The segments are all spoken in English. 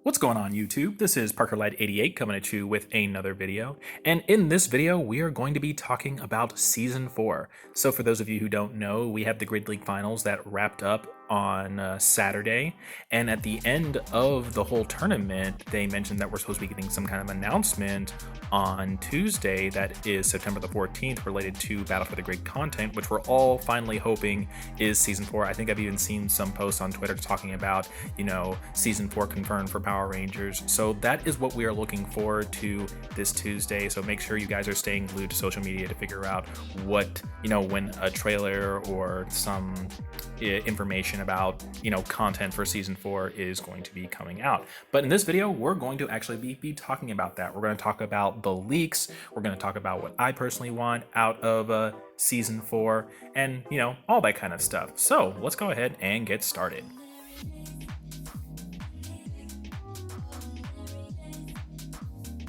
What's going on YouTube? This is ParkerLight88 coming at you with another video. And in this video, we are going to be talking about Season 4. So for those of you who don't know, we have the Grid League Finals that wrapped up on Saturday. And at the end of the whole tournament, they mentioned that we're supposed to be getting some kind of announcement on Tuesday that is September the 14th related to Battle for the Grid content, which we're all finally hoping is Season 4. I think I've even seen some posts on Twitter talking about, Season 4 confirmed for Power Rangers. So that is what we are looking forward to this Tuesday. So make sure you guys are staying glued to social media to figure out what, when a trailer or some information about, content for Season 4 is going to be coming out. But in this video, we're going to actually be talking about that. We're going to talk about the leaks. We're going to talk about what I personally want out of Season 4 and, all that kind of stuff. So let's go ahead and get started.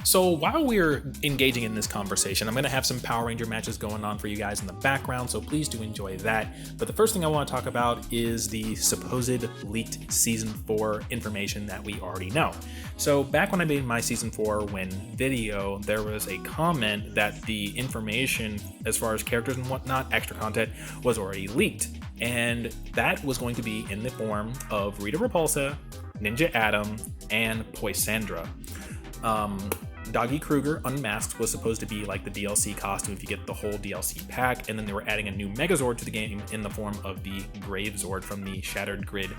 So while we're engaging in this conversation, I'm going to have some Power Ranger matches going on for you guys in the background, so please do enjoy that. But the first thing I want to talk about is the supposed leaked Season 4 information that we already know. So back when I made my Season 4 win video, there was a comment that the information as far as characters and whatnot, extra content, was already leaked. And that was going to be in the form of Rita Repulsa, Ninja Adam, and Poissandra. Doggy Kruger Unmasked was supposed to be like the DLC costume if you get the whole DLC pack, and then they were adding a new Megazord to the game in the form of the Gravezord from the Shattered Grid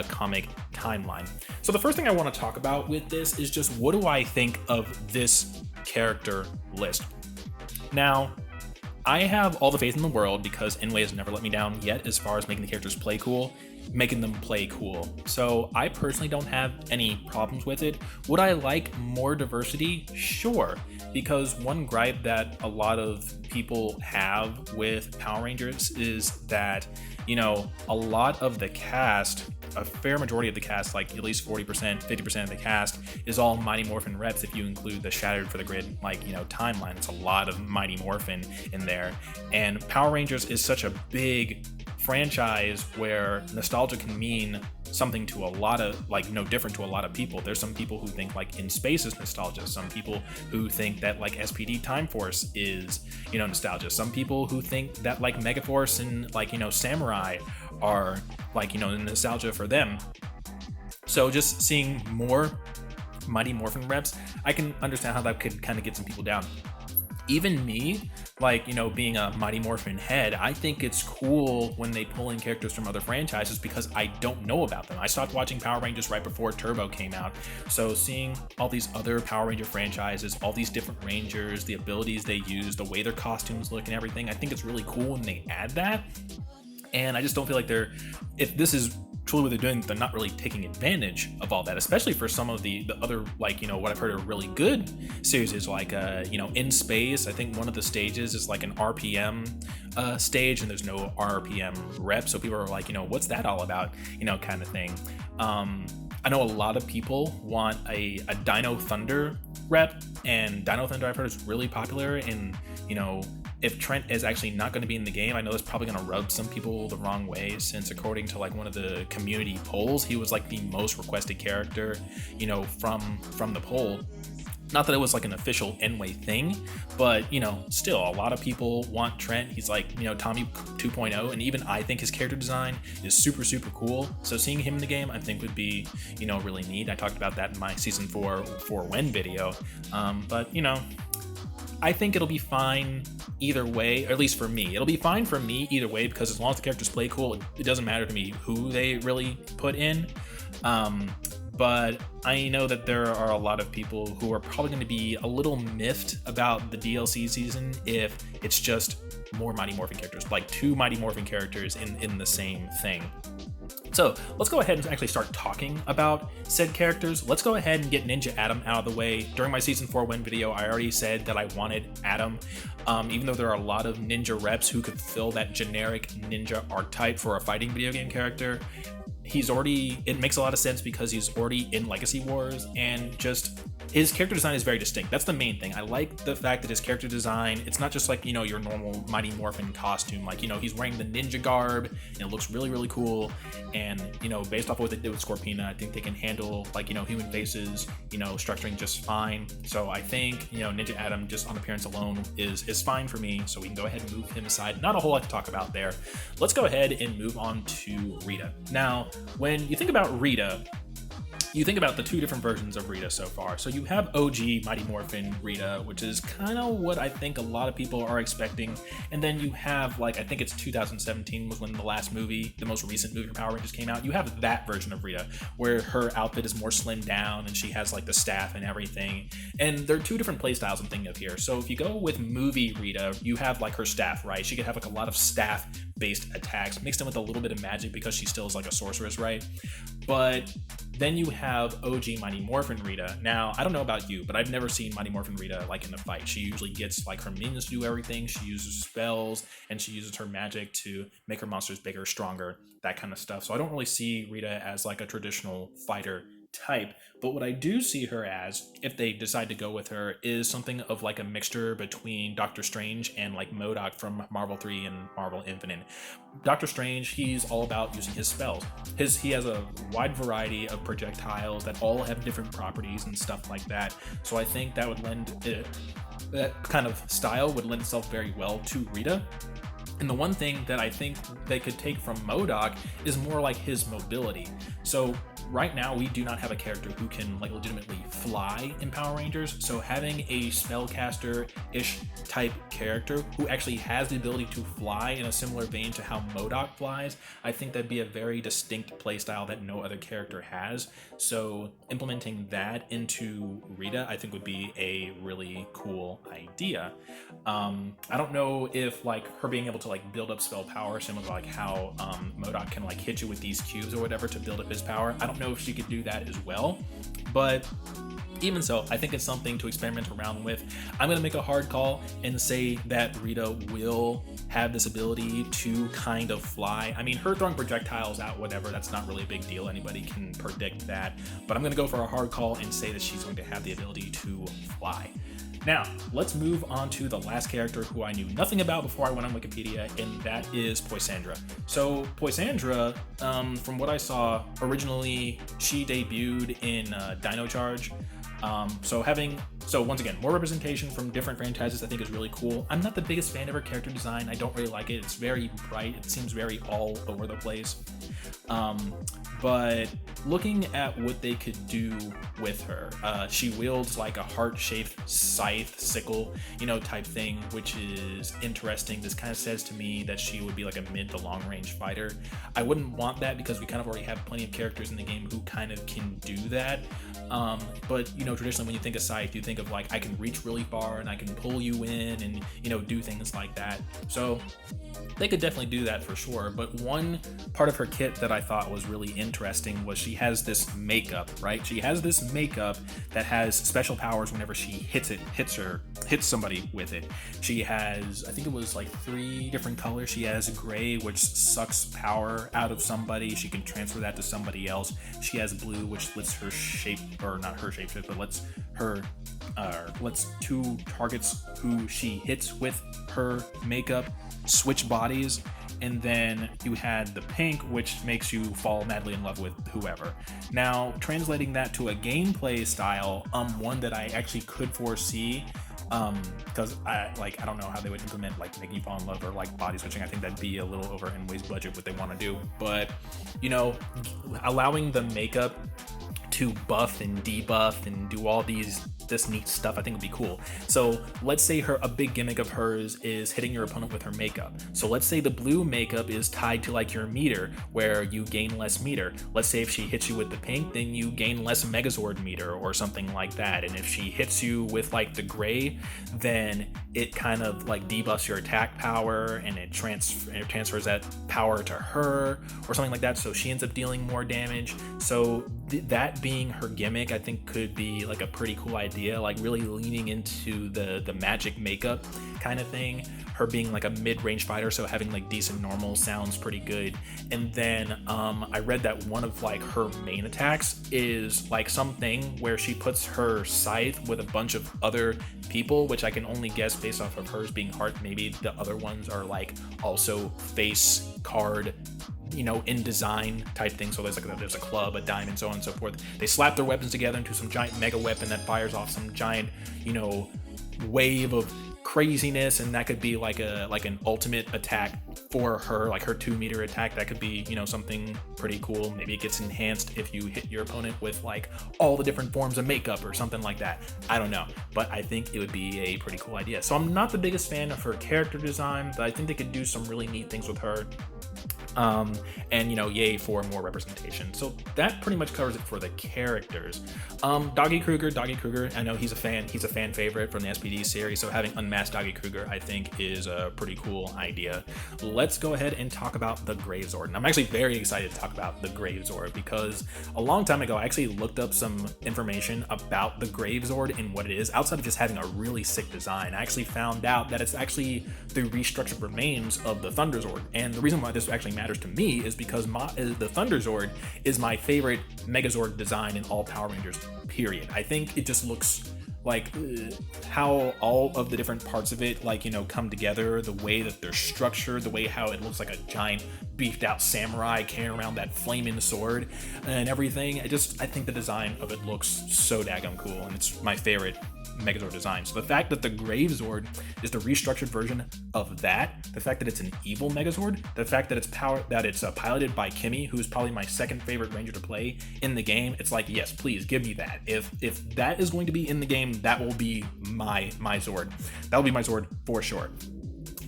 comic timeline. So the first thing I want to talk about with this is just what do I think of this character list? Now, I have all the faith in the world because Inway has never let me down yet as far as making the characters play cool. So I personally don't have any problems with it. Would I like more diversity? Sure, because one gripe that a lot of people have with Power Rangers is that, a lot of the cast, a fair majority of the cast, like at least 40%, 50% of the cast is all Mighty Morphin reps if you include the Shattered for the Grid, timeline. It's a lot of Mighty Morphin in there. And Power Rangers is such a big franchise where nostalgia can mean something to a lot of different to a lot of people. There's some people who think In Space is nostalgia, some people who think that SPD Time Force is nostalgia, some people who think that Megaforce and Samurai are nostalgia for them. So just seeing more Mighty Morphin reps, I can understand how that could kind of get some people down. Even me, being a Mighty Morphin head, I think it's cool when they pull in characters from other franchises because I don't know about them. I stopped watching Power Rangers right before Turbo came out. So seeing all these other Power Ranger franchises, all these different Rangers, the abilities they use, the way their costumes look and everything, I think it's really cool when they add that. And I just don't feel like if this is truly what they're doing, they're not really taking advantage of all that, especially for some of the other what I've heard are really good series is In Space. I think one of the stages is an RPM stage and there's no RPM rep, so people are what's that all about, kind of thing. I know a lot of people want a Dino Thunder rep, and Dino Thunder I've heard is really popular, and if Trent is actually not going to be in the game, I know that's probably going to rub some people the wrong way, since according to one of the community polls, he was the most requested character, from the poll. Not that it was an official N-Way thing, but still a lot of people want Trent. He's Tommy 2.0, and even I think his character design is super cool. So seeing him in the game I think would be really neat. I talked about that in my Season 4 when video, but I think it'll be fine either way, or at least for me. It'll be fine for me either way, because as long as the characters play cool, it doesn't matter to me who they really put in. But I know that there are a lot of people who are probably going to be a little miffed about the DLC season if it's just more Mighty Morphin characters, 2 Mighty Morphin characters in the same thing. So let's go ahead and actually start talking about said characters. Let's go ahead and get Ninja Adam out of the way. During my Season 4 win video, I already said that I wanted Adam. Even though there are a lot of ninja reps who could fill that generic ninja archetype for a fighting video game character, it makes a lot of sense because he's already in Legacy Wars, and just his character design is very distinct. That's the main thing. I like the fact that his character design, it's not just like, your normal Mighty Morphin costume. Like, he's wearing the ninja garb and it looks really, really cool. And, based off of what they did with Scorpina, I think they can handle like, human faces, structuring just fine. So I think, Ninja Adam just on appearance alone is fine for me. So we can go ahead and move him aside. Not a whole lot to talk about there. Let's go ahead and move on to Rita. Now, when you think about Rita, you think about the two different versions of Rita so far. So you have OG Mighty Morphin Rita, which is kind of what I think a lot of people are expecting. And then you have, I think it's 2017 was when the most recent movie Power Rangers came out. You have that version of Rita, where her outfit is more slimmed down and she has the staff and everything. And there are two different play styles I'm thinking of here. So if you go with movie Rita, you have her staff, right? She could have a lot of staff-based attacks mixed in with a little bit of magic because she still is a sorceress, right? But then you have OG Mighty Morphin Rita. Now, I don't know about you, but I've never seen Mighty Morphin Rita in a fight. She usually gets her minions to do everything. She uses spells and she uses her magic to make her monsters bigger, stronger, that kind of stuff. So I don't really see Rita as a traditional fighter type. But what I do see her as, if they decide to go with her, is something of a mixture between Doctor Strange and MODOK from Marvel 3 and Marvel Infinite. Doctor Strange, he's all about using his spells. He has a wide variety of projectiles that all have different properties and stuff like that. So I think that would that kind of style would lend itself very well to Rita. And the one thing that I think they could take from MODOK is more his mobility. So right now we do not have a character who can legitimately fly in Power Rangers. So having a spellcaster-ish type character who actually has the ability to fly in a similar vein to how MODOK flies, I think that'd be a very distinct playstyle that no other character has. So implementing that into Rita, I think would be a really cool idea. I don't know if her being able to build up spell power, similar to how MODOK can hit you with these cubes or whatever to build up his power. I don't know if she could do that as well, but even so, I think it's something to experiment around with. I'm going to make a hard call and say that Rita will have this ability to kind of fly. I mean, her throwing projectiles out, whatever, that's not really a big deal. Anybody can predict that. But I'm going to go for a hard call and say that she's going to have the ability to fly. Now, let's move on to the last character who I knew nothing about before I went on Wikipedia, and that is Poissandra. So Poissandra, from what I saw, originally she debuted in Dino Charge. So once again, more representation from different franchises I think is really cool. I'm not the biggest fan of her character design. I don't really like it. It's very bright. It seems very all over the place. But looking at what they could do with her, she wields a heart-shaped scythe, sickle, type thing, which is interesting. This kind of says to me that she would be a mid to long range fighter. I wouldn't want that because we kind of already have plenty of characters in the game who kind of can do that. But traditionally when you think of scythe, you think of I can reach really far and I can pull you in and do things like that. So they could definitely do that for sure. But one part of her kit that I thought was really interesting was she has this makeup, right? She has this makeup that has special powers whenever she hits somebody with it. She has, I think it was 3 different colors. She has gray, which sucks power out of somebody. She can transfer that to somebody else. She has blue, which lets her lets 2 targets who she hits with her makeup switch bodies. And then you had the pink, which makes you fall madly in love with whoever. Now, translating that to a gameplay style, one that I actually could foresee, because I don't know how they would implement making you fall in love or body switching. I think that'd be a little over Enway's budget what they want to do. But allowing the makeup to buff and debuff and do all this neat stuff, I think would be cool. So let's say a big gimmick of hers is hitting your opponent with her makeup. So let's say the blue makeup is tied to your meter, where you gain less meter. Let's say if she hits you with the pink, then you gain less Megazord meter or something like that. And if she hits you with the gray, then it kind of debuffs your attack power and it transfers that power to her or something like that. So she ends up dealing more damage. So that being her gimmick, I think could be like a pretty cool idea, like really leaning into the magic makeup kind of thing. Her being like a mid-range fighter, so having like decent normal sounds pretty good. And then I read that one of like her main attacks is like something where she puts her scythe with a bunch of other people, which I can only guess based off of hers being heart. Maybe the other ones are like also face card, you know, in design type thing. So there's a club, a diamond, so on and so forth. They slap their weapons together into some giant mega weapon that fires off some giant, you know, wave of craziness, and that could be like an ultimate attack for her, like her 2-meter attack. That could be, you know, something pretty cool. Maybe it gets enhanced if you hit your opponent with like all the different forms of makeup or something like that. I don't know, but I think it would be a pretty cool idea. So I'm not the biggest fan of her character design, but I think they could do some really neat things with her. And you know, yay for more representation. So that pretty much covers it for the characters. Doggy Kruger, I know he's a fan favorite from the SPD series, so having unmasked Doggy Kruger I think is a pretty cool idea. Let's go ahead and talk about the Gravezord. And I'm actually very excited to talk about the Gravezord because a long time ago I actually looked up some information about the Gravezord and what it is. Outside of just having a really sick design, I actually found out that it's actually the restructured remains of the Thunderzord. And the reason why this actually matters to me is because the Thunderzord is my favorite Megazord design in all Power Rangers, period. I think it just looks like how all of the different parts of it, like, you know, come together, the way that they're structured, the way how it looks like a giant beefed out samurai carrying around that flaming sword and everything. I think the design of it looks so daggum cool, and it's my favorite Megazord design. So the fact that the Gravezord is the restructured version of that, the fact that it's an evil Megazord, the fact that it's piloted by Kimmy, who's probably my second favorite Ranger to play in the game, it's like, yes, please give me that. If that is going to be in the game, that will be my Zord. That will be my Zord for sure.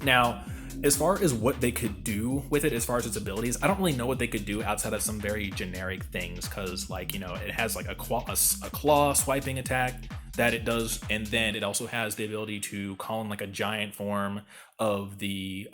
Now, as far as what they could do with it, as far as its abilities, I don't really know what they could do outside of some very generic things, because, like, you know, it has like a claw swiping attack that it does, and then it also has the ability to call in like a giant form of the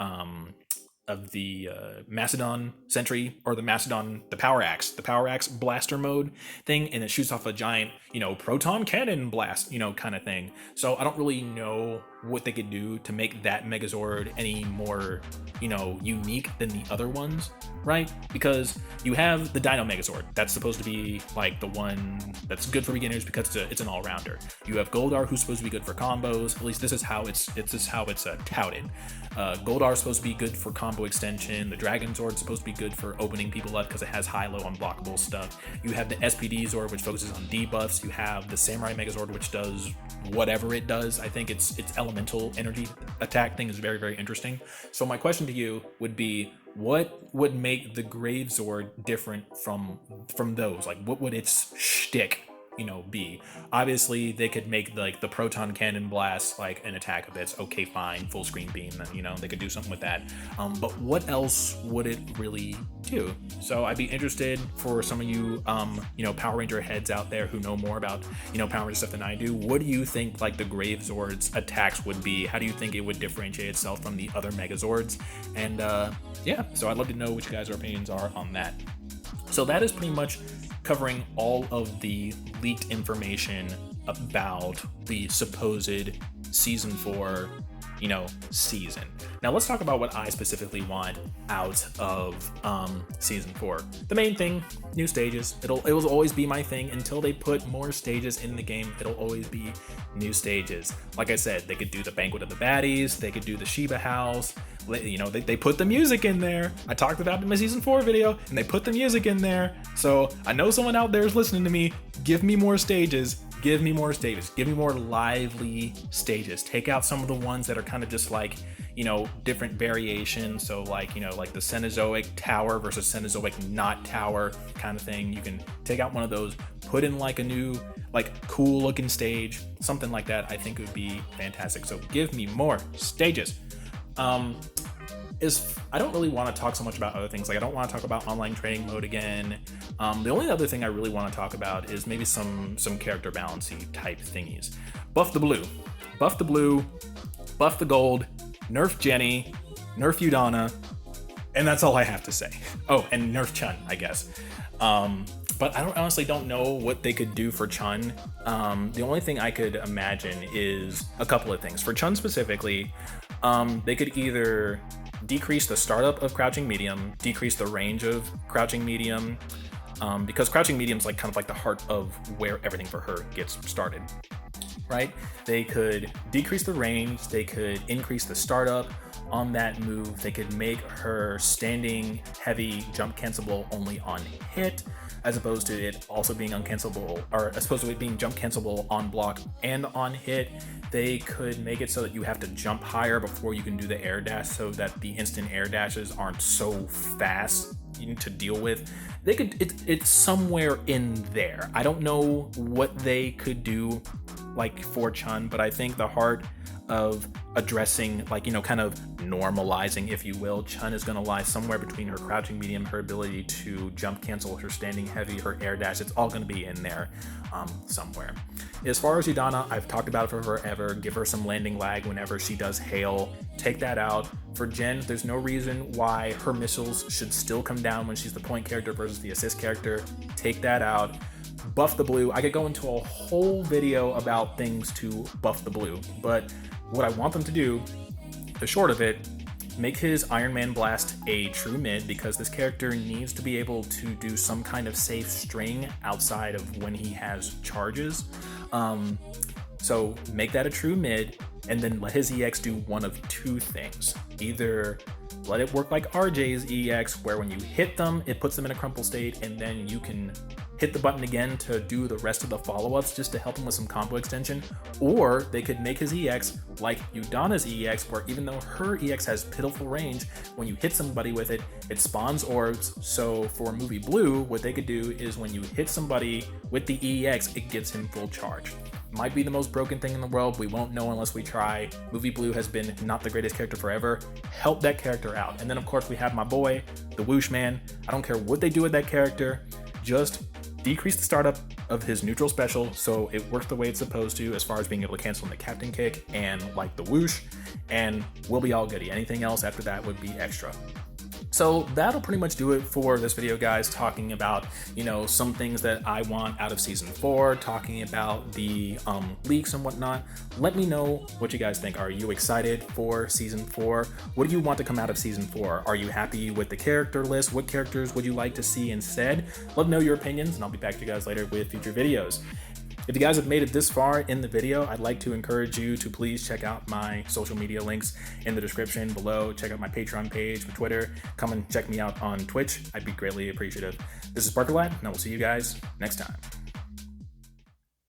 Macedon Sentry, or the Power Axe blaster mode thing, and it shoots off a giant, you know, proton cannon blast, you know, kind of thing. So I don't really know what they could do to make that Megazord any more, you know, unique than the other ones, right? Because you have the Dino Megazord, that's supposed to be like the one that's good for beginners because it's an all-rounder. You have Goldar, who's supposed to be good for combos. At least this is how it's touted. Goldar is supposed to be good for combo extension. The Dragon Zord is supposed to be good for opening people up because it has high-low unblockable stuff. You have the SPD Zord, which focuses on debuffs. You have the Samurai Megazord, which does whatever it does. I think its elemental energy attack thing is very, very interesting. So my question to you would be, what would make the Gravezord different from those? Like, what would its shtick, you know, be? Obviously they could make like the proton cannon blast like an attack of its okay, fine, full screen beam, you know, they could do something with that, but what else would it really do? So I'd be interested for some of you you know, Power Ranger heads out there who know more about, you know, Power Ranger stuff than I do. What do you think like the Gravezord's attacks would be? How do you think it would differentiate itself from the other Megazords? And yeah, so I'd love to know what you guys' opinions are on that. So that is pretty much covering all of the leaked information about the supposed season 4, you know, season. Now let's talk about what I specifically want out of season 4. The main thing, new stages. It will always be my thing until they put more stages in the game. It'll always be new stages. Like I said, they could do the Banquet of the Baddies, they could do the Shiba House. You know, they put the music in there. I talked about it in my season 4 video, and they put the music in there. So I know someone out there is listening to me. Give me more stages. Give me more stages. Give me more lively stages. Take out some of the ones that are kind of just like, you know, different variations. So like, you know, like the Cenozoic tower versus Cenozoic not tower kind of thing. You can take out one of those, put in like a new, like cool looking stage, something like that. I think it would be fantastic. So give me more stages. I don't really want to talk so much about other things. Like, I don't want to talk about online training mode again. The only other thing I really want to talk about is maybe some character balancing type thingies. Buff the blue, buff the gold, nerf Jenny, nerf Udana, and that's all I have to say. Oh, and nerf Chun, I guess. But I honestly don't know what they could do for Chun. The only thing I could imagine is a couple of things. For Chun specifically, they could either decrease the startup of crouching medium, decrease the range of crouching medium, because crouching medium is like kind of like the heart of where everything for her gets started, right? They could decrease the range, they could increase the startup on that move, they could make her standing heavy jump cancelable only on hit, as opposed to it also being uncancelable, or as opposed to it being jump cancelable on block and on hit. They could make it so that you have to jump higher before you can do the air dash, so that the instant air dashes aren't so fast to deal with. They could, it's somewhere in there. I don't know what they could do like for Chun, but I think the heart of addressing, like, you know, kind of normalizing, if you will, Chun is going to lie somewhere between her crouching medium, her ability to jump cancel, her standing heavy, her air dash. It's all going to be in there somewhere. As far as Udana, I've talked about it for forever. Give her some landing lag whenever she does hail. Take that out. For Jen, there's no reason why her missiles should still come down when she's the point character versus the assist character. Take that out. Buff the blue. I could go into a whole video about things to buff the blue, but what I want them to do, the short of it, make his Iron Man Blast a true mid, because this character needs to be able to do some kind of safe string outside of when he has charges. So make that a true mid, and then let his EX do one of two things. Either let it work like RJ's EX, where when you hit them, it puts them in a crumple state, and then you can hit the button again to do the rest of the follow-ups just to help him with some combo extension. Or they could make his EX like Udana's EX, where even though her EX has pitiful range, when you hit somebody with it, it spawns orbs. So for Movie Blue, what they could do is when you hit somebody with the EX, it gives him full charge. Might be the most broken thing in the world. We won't know unless we try. Movie Blue has been not the greatest character forever. Help that character out. And then of course we have my boy, the Whoosh Man. I don't care what they do with that character, just decrease the startup of his neutral special so it works the way it's supposed to, as far as being able to cancel in the captain kick and like the whoosh, and we'll be all goody. Anything else after that would be extra. So that'll pretty much do it for this video, guys, talking about, you know, some things that I want out of season 4, talking about the leaks and whatnot. Let me know what you guys think. Are you excited for season 4? What do you want to come out of season 4? Are you happy with the character list? What characters would you like to see instead? Let me know your opinions, and I'll be back to you guys later with future videos. If you guys have made it this far in the video, I'd like to encourage you to please check out my social media links in the description below. Check out my Patreon page, my Twitter. Come and check me out on Twitch. I'd be greatly appreciative. This is Parker Lad, and I will see you guys next time.